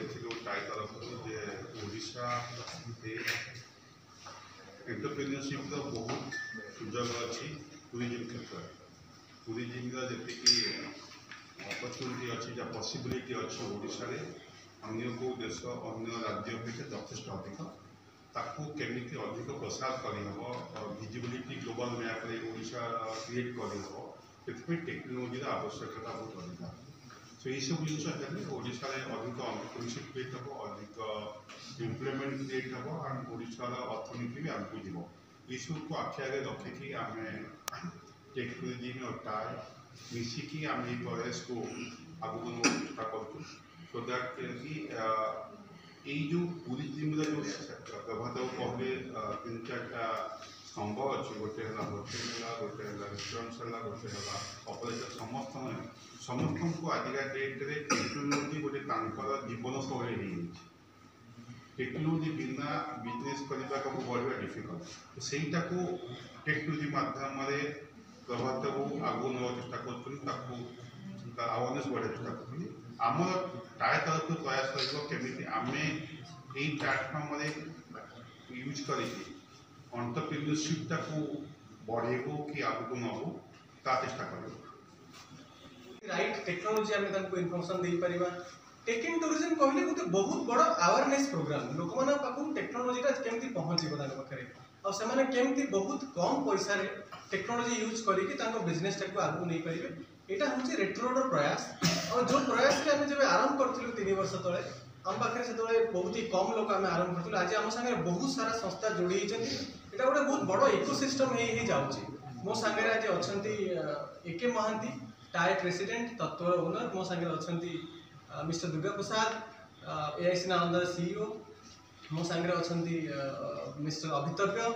କରିଥିଲୁ ଟାଇ ତରଫରୁ ଯେ ଓଡ଼ିଶାରେ ଏଣ୍ଟରପ୍ରେନ୍ୟରସିପ୍ର ବହୁତ ସୁଯୋଗ ଅଛି ଟୁରିଜିମ୍ କ୍ଷେତ୍ରରେ। ଟୁରିଜିମ୍ର ଯେତିକି ଅପରଚ୍ୟୁନିଟି ଅଛି ଯା ପସିବିଲିଟି ଅଛି ଓଡ଼ିଶାରେ ଅନ୍ୟ କେଉଁ ଦେଶ ଅନ୍ୟ ରାଜ୍ୟ ଅପେକ୍ଷା ଯଥେଷ୍ଟ ଅଧିକ। ତାକୁ କେମିତି ଅଧିକ ପ୍ରସାର କରିହେବ, ଭିଜିବିଲିଟି ଗ୍ଲୋବାଲ୍ ମ୍ୟାପ୍ରେ ଓଡ଼ିଶା କ୍ରିଏଟ୍ କରିହେବ, ସେଥିପାଇଁ ଟେକ୍ନୋଲୋଜିର ଆବଶ୍ୟକତା ବହୁତ ଅଧିକା। सो यू जिन हेल्ले ओडार अधिक एंटरप्रेन्योरशिप क्रिएट हम, अधिक एम्प्लॉयमेंट क्रिएट हम एंड ओडार अर्थनीति भी आगे जीव। यू को आखि आगे रखिकी आम टेक टूरिज्म और टाई मिसिकी आम ये प्रयास को आगे नवा चेष्टा करूँ सो दैट कि जो टूरिज्म जो प्रभात कहले तीन चार्टा स्तंभ अच्छे गोटे है होटेल है, गोटे है रेस्टोरेंट्स है, गोटे है ऑपरेटर समस्त को आजिका डेट्रे टेक्नोलोजी गोटे जीवन शैली हो टेक्नोलोजी बिना बिजनेस करने को बढ़िया डिफिकल्ट। तो सहीटा को टेक्नोलोजी माध्यम प्रभात को आगू नवा चेष्टा कर अवेयरनेस बढ़ा चेष्टा कर आम टाय तरफ प्रयास करमी आम यही प्लाटफर्म यूज कर एंटरप्रेन्योरशिप को बढ़ेबू कि आगू नबू ता चेष्टा कर राइट टेक्नोलोजी आम इनफर्मेशन दे पारिबा। टेक इन टूरिज्म कहले गोटे बहुत बड़ अवेयरनेस प्रोग्राम लोक मान पाखु टेक्नोलोजी केमती पहुँचो पाखे और से केमती बहुत कम पैसा टेक्नोलोजी यूज करके बिजनेस टाक आगू नहीं पारे। यहाँ हूँ रेट्रोर प्रयास और जो प्रयास आम जब आरंभ करूँ 3 वर्ष तले आम पाखे से बहुत ही कम लोग आम आरंभ करूँ। आज आम सागर बहुत सारा संस्था जोड़ी होती गोटे बहुत बड़ इकोसिस्टम हो जाऊँगी। मो सागर आज अच्छा एके महांती टाई प्रेसिडेंट तत्व ओनर, मो सागर अच्छा mister Durga Prasad AIC Nalanda CEO, मो सागर अच्छा मिस्टर अभितव्य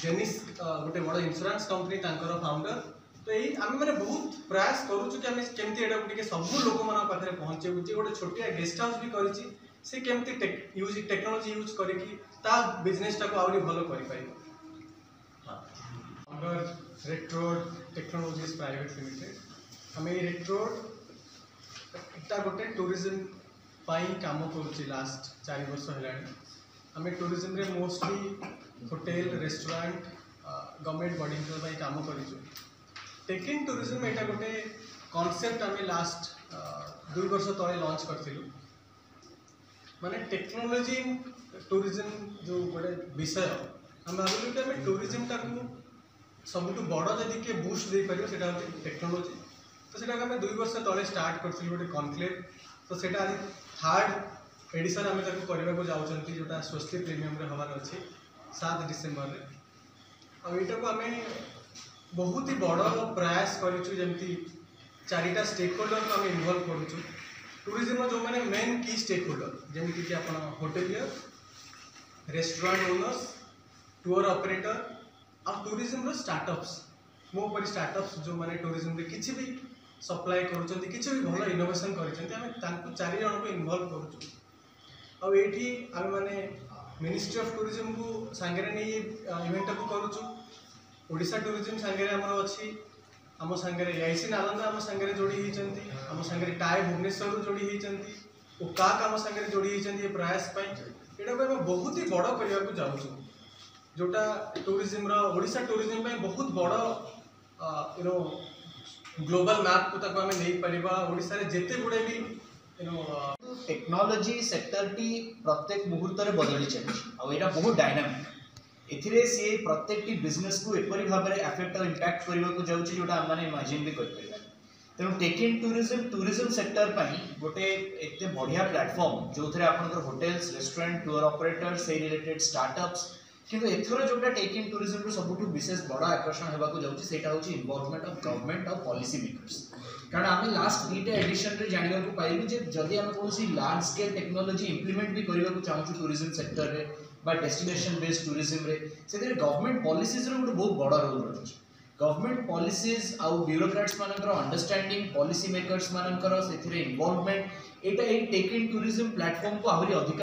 जेनिस गोटे बड़ इंश्योरेंस कंपनी तांकर फाउंडर। तो यही आम मैंने बहुत प्रयास करूँ कि आम केमती एटा सब लोक मान पाखे पहुँचे गोटे छोटिया गेस्ट हाउस भी करी से केमती टेक्नोलोजी यूज करके बिजनेस टाक आहरी भल कर रेट्रोर टेक्नोलॉजीज प्राइवेट लिमिटेड। आम रेट्रोर गोटे टूरिज्म काम करुच्ची लास्ट 4 वर्ष है। आम टूरिज्म रे mostly hotel restaurant government body काम करूँ। टेक इन टूरिज्म यहाँ गोटे कॉन्सेप्ट आम लास्ट 2 वर्ष तले लॉन्च करूँ माने टेक्नोलोजी टूरिज्म जो गोटे विषय आम भाविलु कि आम टूरिज्म टाक सबुठ बड़ जदि किए बूस्ट दे पार से टेक्नोलोजी। तो सेटा आम 2 वर्ष तले स्टार्ट करूँ गोटे कॉन्क्लेव। तो सेटा आज 3rd एडिशन आम करने को जाऊँगी जोटा स्वस्ति प्रीमियम हमार अच्छे 7 डिसेम्बर में। और यहाँ को आम बहुत ही बड़ प्रयास करूँ 4टा स्टेक होल्डर को आम इनवल्व करूँ। टूरिज्म जो मैंने मेन की स्टेक होल्डर जमीक कि आप hotelier, restaurant owners, tour operator और टूरिज्म स्टार्टअप्स मो पर स्टार्टअप्स जो मैंने टूरिज्म रे किसी भी सप्लाई करुँच किसी भी भल इनोवेशन कर 4 जन को इनवल्व करूँ। और ये आम मैंने मिनिस्ट्री ऑफ टूरिज्म को सांगे नहीं इवेंट को करूँ। ओडिशा टूरिज्म सांगे आमर अच्छी आम सांगे एआईसी नालंदा आम सांगे जोड़ी होती, आम सांगे टाई भुवनेश्वर जोड़ी होती, काक आम सांगे जोड़ी होती प्रयास यहाँ को आम बहुत ही बड़ करने को जाऊँ जोटा टूरिज्म ओडिशा टूरिज्म बहुत बड़ ग्लोबल मैप को ताको हमें नहीं पारिबा। ओडिशा रे जेते गुडे भी टेक्नोलॉजी सेक्टर टी प्रत्येक मुहूर्त रे बदली चली और एटा बहुत डायनामिक एथिरे से प्रत्येक टी बिजनेस को एपरि भाव में अफेक्ट और इंपैक्ट करबा को जाउची जोटा हम माने इमेजिन भी कर परिबा। तेनु टेक इन टूरिज्म सेक्टर पई गोटे एते बढ़िया प्लेटफॉर्म जो थरे आपनकर होटेल्स, रेस्टोरेंट, टूर ऑपरेटर से रिलेटेड स्टार्टअप्स किंतु एथर जोटा टेक इन टूरिज्म सबुठ विशेष बड़ा आकर्षण होगा जाऊँगी से इनवॉल्वमेंट ऑफ गवर्नमेंट और पॉलिसी मेकर्स। कारण आम लास्ट 2टा एडिशन रे जानवा को पाइलु जे जदि आम कौन लार्ज स्केल टेक्नोलॉजी इंप्लीमेंट भी करने को चाहूँ टूरिज्म सेक्टर रे बा डेस्टिनेशन बेस्ड टूरिज्म रे से गवर्नमेंट पॉलिसीज रे गोटे बहुत बड़ा रोल रही। गवर्नमेंट पॉलिसीज आउ ब्यूरोक्रेट्स मानकर अंडरस्टैंडिंग पॉलिसी मेकर्स मानकर से इन्वॉल्वमेंट यहाँ टेक इन टूरिज्म प्लेटफॉर्म को आहरी अधिक